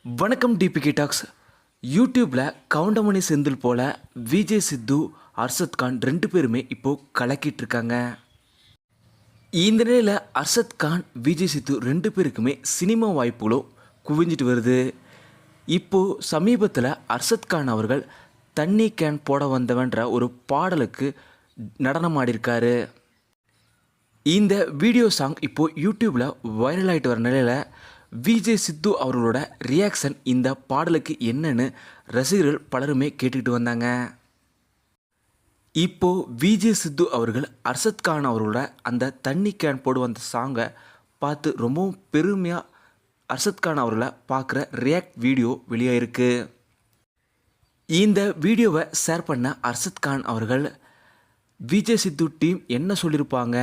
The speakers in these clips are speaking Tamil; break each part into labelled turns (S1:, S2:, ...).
S1: வணக்கம் டிபிகே டாக்ஸ். யூடியூப்பில் கவுண்டமணி செந்தில் போல் விஜய் சித்து, அர்ஷத் கான் 2 பேருமே இப்போது கலக்கிட்டு இருக்காங்க. இந்த நிலையில் அர்ஷத் கான், விஜய் சித்து 2 பேருக்குமே சினிமா வாய்ப்புகளும் குவிஞ்சிட்டு வருது. இப்போது சமீபத்தில் அர்ஷத் கான் அவர்கள் தண்ணி கேன் போட வந்தவன்ற ஒரு பாடலுக்கு நடனம் ஆடியிருக்காரு. இந்த வீடியோ சாங் இப்போது யூடியூப்பில் வைரல் ஆகிட்டு வர நிலையில் விஜய் சித்து அவர்களோட ரியாக்ஷன் இந்த பாடலுக்கு என்னன்னு ரசிகர்கள் பலருமே கேட்டுக்கிட்டு வந்தாங்க. இப்போது விஜய் சித்து அவர்கள் அர்ஷத் கான் அவர்களோட அந்த தண்ணி கேன் போடு வந்த சாங்கை பார்த்து ரொம்பவும் பெருமையாக அர்ஷத் கான் அவர்களை பார்க்குற ரியாக்ட் வீடியோ வெளியாயிருக்கு. இந்த வீடியோவை ஷேர் பண்ண அர்ஷத் கான் அவர்கள், விஜய் சித்து டீம் என்ன சொல்லியிருப்பாங்க,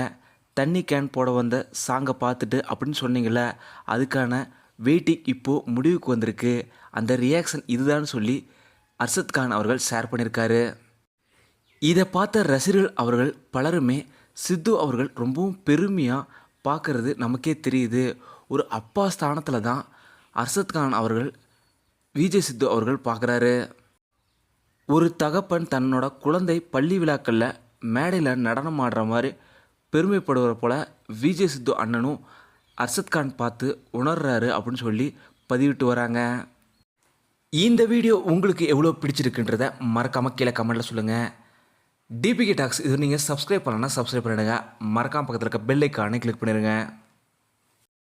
S1: தண்ணி கேன் போட வந்த சாங்கை பார்த்துட்டு அப்படின்னு சொன்னீங்கள, அதுக்கான வெயிட்டிங் இப்போது முடிவுக்கு வந்திருக்கு, அந்த ரியாக்ஷன் இதுதான் சொல்லி அர்ஷத் கான் அவர்கள் ஷேர் பண்ணியிருக்காரு. இதை பார்த்த ரசிகர்கள் அவர்கள் பலருமே சித்து அவர்கள் ரொம்பவும் பெருமையாக பார்க்குறது நமக்கே தெரியுது. ஒரு அப்பா ஸ்தானத்தில் தான் அர்ஷத் கான் அவர்கள் விஜய் சித்து அவர்கள் பார்க்குறாரு. ஒரு தகப்பன் தன்னோட குழந்தை பள்ளி விழாக்களில் மேடையில் நடனம் ஆடுற மாதிரி பெருமைப்படுகிற போல் விஜய் சித்து அண்ணனும் அர்ஷத் கான் பார்த்து உணர்றாரு அப்படின்னு சொல்லி பதிவிட்டு வராங்க. இந்த வீடியோ உங்களுக்கு எவ்வளோ பிடிச்சிருக்குன்றதை மறக்காமல் கீழே கமெண்ட்டில் சொல்லுங்கள். டிபிகே டாக்ஸ் இது நீங்கள் சப்ஸ்கிரைப் பண்ணலன்னா சப்ஸ்கிரைப் பண்ணிடுங்க. மறக்காமல் பக்கத்தில் இருக்க பெல் ஐக்கானை கிளிக் பண்ணிடுங்க.